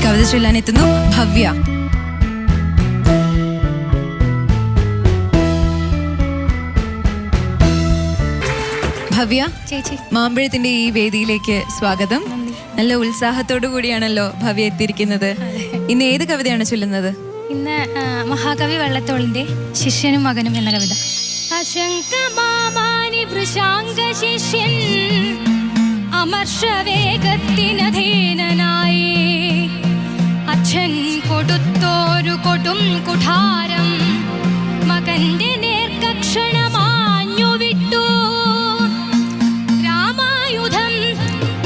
കവിത ചൊല്ലാനെത്തുന്നു ഭവ്യ. ഭവ്യ ചേച്ചി, മാമ്പഴത്തിന്റെ ഈ വേദിയിലേക്ക് സ്വാഗതം. നല്ല ഉത്സാഹത്തോടു കൂടിയാണല്ലോ ഭവ്യ എത്തിയിരിക്കുന്നത്. ഇന്ന് ഏത് കവിതയാണ് ചൊല്ലുന്നത്? ഇന്ന് മഹാകവി വള്ളത്തോളിന്റെ ശിഷ്യനും മകനും എന്ന കവിത. അശങ്കമാമാനി വൃഷാംഗ ശിഷ്യൻ അമർഷവേഗത്തിനധീനനായി അച്ഛൻ കൊടുത്തോരു കൊടും കുഠാരം മകന്റെ നേർക്കക്ഷണമാഞ്ഞു വിട്ടു. രാമായുധം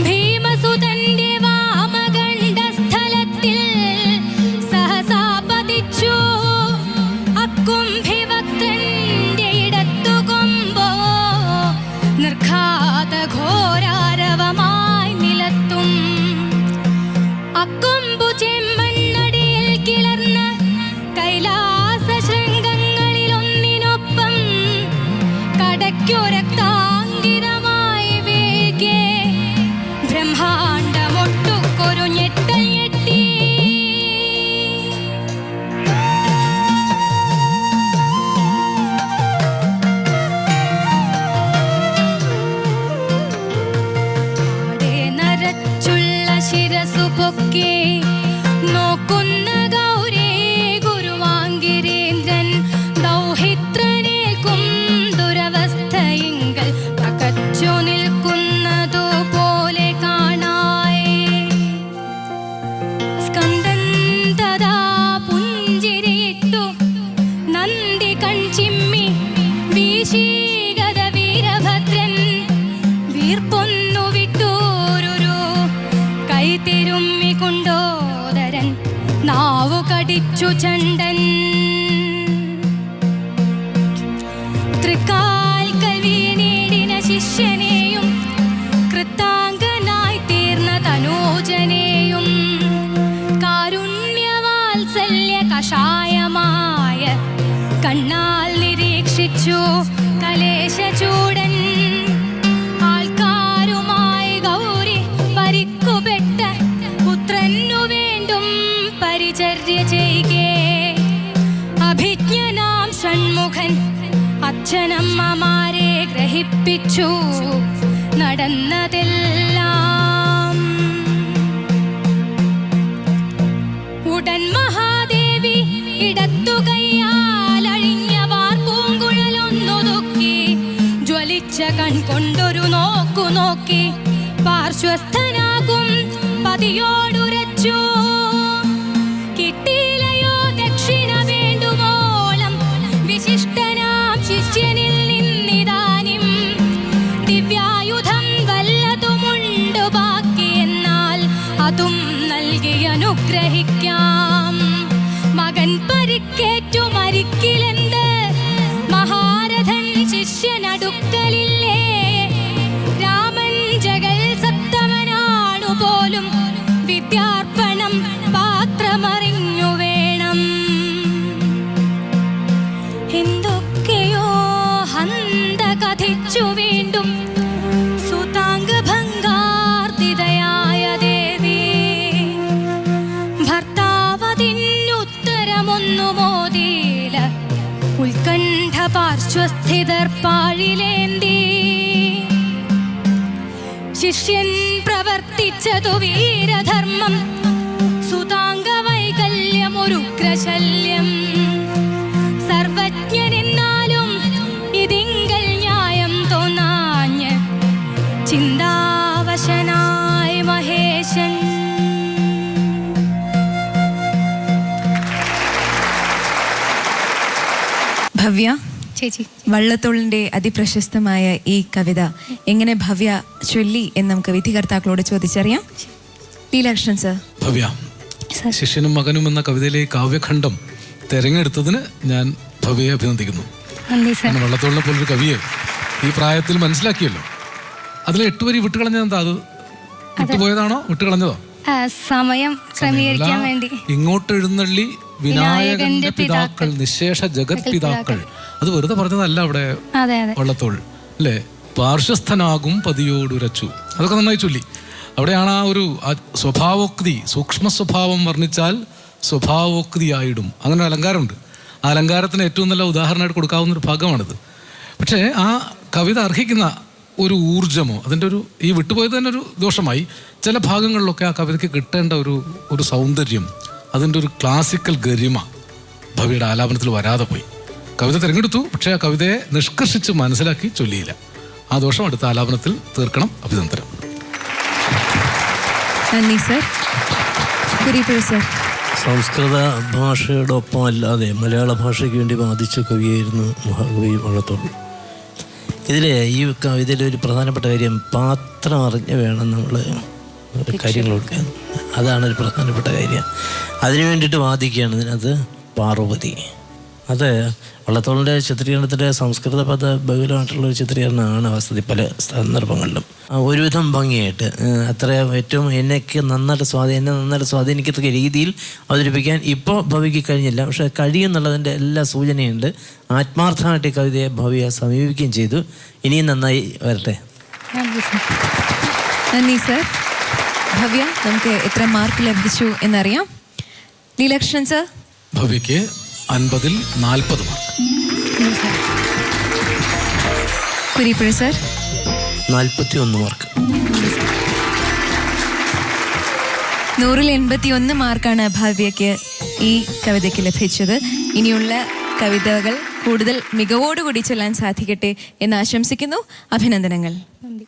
ഭീമസുതന്റെ വാമകണ്ഠ സ്ഥലത്തിൽ സഹസാ പതിച്ചു. അക്കുംഭിവക്രന്റെ ഇടത്തു കൊമ്പോ നിർഘാത ഘോരാരവമായി നിലത്തും. അക്കൊമ്പു ചെമ്മണ്ണടിയിൽ കിളർന്ന കൈലാസ ശൃംഗങ്ങളിലൊന്നിനൊപ്പം കടയ്ക്കൊരക്താങ്കിതമായി വേഗേ ബ്രഹ്മാണ്ടമൊട്ടുക്കൊരു ഞെട്ടൽ ഞെട്ടി. നരച്ചുള്ള ശിരസു പൊക്കി നോക്കുന്ന ഗൗരേ ഗുരുവാങ്കിരേന്ദ്രൻ ദൗഹിത്രനേൽക്കും ദുരവസ്ഥയിങ്കൽ പകച്ചു നിൽക്കുന്നതു പോലെ കാണായി. സ്കന്ദൻ തഥാ പുഞ്ചിരിയിട്ടു നന്ദി കൺചിമ്മി വീശീഗത വീരഭദ്രൻ വീർപ്പൊന്നു വിട്ടൂരു കൈ തിരുമ്മി കൊണ്ടോദരൻ നാവു കടിച്ചു ചണ്ടൻ. തൃക്കാൽക്കൽ വീണീടിന ശിഷ്യനെയും കൃതാംഗനായി തീർന്ന തനൂജനെയും കാരുണ്യവാത്സല്യ കഷായമായ കണ്ണാൽ നിരീക്ഷിച്ചു കലേശചൂടൻ. ആൾക്കാരുമായി ഗൗരി പരിക്കുപെട്ട പുത്രനു വേണ്ടും പരിചര്യ ചെയ്യേ അഭിജ്ഞനാം ഷൺമുഖൻ അച്ഛനമ്മമാരെ ഗ്രഹിപ്പിച്ചു നടന്നതെല്ലാം. ഉടൻ മഹാദേവി ഇടത്തു കൈയാലഴിഞ്ഞ വാർപ്പൂങ്കുഴലൊന്നൊതുക്കി ജ്വലിച്ച കൺകൊണ്ടൊരു നോക്കു നോക്കി പാർശ്വസ്ഥനാകും പതിയോടുരച്ചു. കിട്ടിയിലയോ ദക്ഷിണ വേണ്ടുമോളം വിശിഷ്ടനാം ശിഷ്യനിൽ നിന്നിതാനും ദിവ്യായുധം വല്ലതുമുണ്ടു ബാക്കി എന്നാൽ അതും നൽകി അനുഗ്രഹിക്കാം. മകൻ പരിക്കേറ്റു മരിക്കിലെന്ത് മഹാരഥൻ ശിഷ്യനടുക്കലില്ലേ. രാമൻ ജഗൽ സപ്തമനാണു പോലും വിദ്യാർപ്പണം പാത്രമറിഞ്ഞു വേണം. എന്തൊക്കെയോ ഹന്ത കഥിച്ചു വീണ്ടും സുതാംഗഭംഗാർദിതയായ ദേവി. ഭർത്താവതിനുത്തരമൊന്നു മോദീല ഉത്കണ്ഠ പാർശ്വസ്ഥിതർ പാഴിലേന്തി. ശിഷ്യൻ പ്രവർത്തിച്ചതു വീരധർമ്മം സുതാംഗ വൈകല്യമൊരുഗ്രശല്യം. സർവജ്ഞനെന്നാലും ഇതിങ്കൽ ന്യായം തോന്നാഞ്ഞ് ചിന്താവശനായ മഹേശൻ. ഭവ്യ ചേച്ചി, വള്ളത്തോളിന്റെ അതിപ്രശസ്തമായ ഈ കവിത എങ്ങനെ ഭവ്യ ചൊല്ലി എന്ന് നമുക്ക് വിധികർത്താക്കളോട് ചോദിച്ചറിയാം. ലീലാകൃഷ്ണൻ സർ. ഭവ്യ, ശിഷ്യനും മകനും എന്ന കവിതയിലെ കാവ്യഖണ്ഡം തെരഞ്ഞെടുത്തതിന് ഞാൻ ഭവ്യയെ അഭിനന്ദിക്കുന്നു. വള്ളത്തോളിനെ പോലൊരു കവിയെ ഈ പ്രായത്തിൽ മനസ്സിലാക്കിയല്ലോ. അതിൽ 8 വരി വിട്ടുകളഞ്ഞത് എന്താ? അത് വിട്ടുപോയതാണോ വിട്ടുകളഞ്ഞതോ? സമയം ക്രമീകരിക്കാൻ വേണ്ടി. ഇങ്ങോട്ട് എഴുന്നള്ളി വിനായകന്റെ പിതാക്കൾ നിശേഷ ജഗത് പിതാക്കൾ. അത് വെറുതെ പറഞ്ഞതല്ല അവിടെ വള്ളത്തോൾ അല്ലേ. പാർശ്വസ്ഥനാകും പതിയോടുരച്ചു, അതൊക്കെ നന്നായി ചൊല്ലി. അവിടെയാണ് ആ സ്വഭാവോക്തി, സൂക്ഷ്മ സ്വഭാവം വർണ്ണിച്ചാൽ സ്വഭാവോക്തിയായിടും, അങ്ങനെ ഒരു അലങ്കാരമുണ്ട്. ആ അലങ്കാരത്തിന് ഏറ്റവും നല്ല ഉദാഹരണമായിട്ട് കൊടുക്കാവുന്നൊരു ഭാഗമാണിത്. പക്ഷേ ആ കവിത അർഹിക്കുന്ന ഒരു ഊർജമോ അതിൻ്റെ ഈ വിട്ടുപോയത് തന്നെ ഒരു ദോഷമായി. ചില ഭാഗങ്ങളിലൊക്കെ ആ കവിതയ്ക്ക് കിട്ടേണ്ട ഒരു സൗന്ദര്യം, അതിൻ്റെ ഒരു ക്ലാസിക്കൽ ഗരിമ ഭവിയുടെ ആലാപനത്തിൽ വരാതെ പോയി. കവിത തിരഞ്ഞെടുത്തു, പക്ഷേ ആ കവിതയെ നിഷ്കർഷിച്ച് മനസ്സിലാക്കി ചൊല്ലിയില്ല. ആ ദോഷം അടുത്ത ആലാപനത്തിൽ തീർക്കണം. അഭിനന്ദനം. നന്ദി സർ. കുരീപ്പുഴ സർ. സംസ്കൃത ഭാഷയുടെ ഒപ്പം അല്ലാതെ മലയാള ഭാഷയ്ക്ക് വേണ്ടി വാദിച്ച കവിയായിരുന്നു മഹാകവി വള്ളത്തോൾ. ഈ കവിതയിലെ ഒരു പ്രധാനപ്പെട്ട കാര്യം, പാത്രം അറിഞ്ഞ് വേണം നമ്മൾ കാര്യങ്ങൾ കൊടുക്കാൻ. അതാണ് ഒരു പ്രധാനപ്പെട്ട കാര്യം. അതിനു വേണ്ടിയിട്ട് വാദിക്കുകയാണ് ഇതിനകത്ത് പാർവതി. അത് വള്ളത്തോളിൻ്റെ ചിത്രീകരണത്തിൻ്റെ സംസ്കൃത പദ ബഹുലമായിട്ടുള്ളൊരു ചിത്രീകരണമാണ് വാസ്തവത്തിൽ പല സന്ദർഭങ്ങളിലും. ഒരുവിധം ഭംഗിയായിട്ട് ഏറ്റവും എന്നെ നന്നായിട്ട് സ്വാധീനിക്കത്തക്ക രീതിയിൽ അവതരിപ്പിക്കാൻ ഇപ്പോൾ ഭവിക്ക് കഴിഞ്ഞില്ല. പക്ഷേ കഴിയുന്നുള്ളതിൻ്റെ എല്ലാ സൂചനയുണ്ട്. ആത്മാർത്ഥമായിട്ട് ഈ കവിതയെ ഭവിയെ സമീപിക്കുകയും ചെയ്തു. ഇനിയും നന്നായി വരട്ടെ. നന്ദി സർ. ഭവ്യ, നമുക്ക് എത്ര മാർക്ക് ലഭിച്ചു എന്നറിയാം. നീലകൃഷ്ണൻ സർ. ഭവ്യയ്ക്ക് 50-ൽ 40 മാർക്ക്. കുരീപ്പുഴ സർ. 41 മാർക്ക്. 100-ൽ 81 മാർക്കാണ് ഭവ്യയ്ക്ക് ഈ കവിതയ്ക്ക് ലഭിച്ചത്. ഇനിയുള്ള കവിതകൾ കൂടുതൽ മികവോടുകൂടി ചൊല്ലാൻ സാധിക്കട്ടെ എന്ന് ആശംസിക്കുന്നു. അഭിനന്ദനങ്ങൾ. നന്ദി.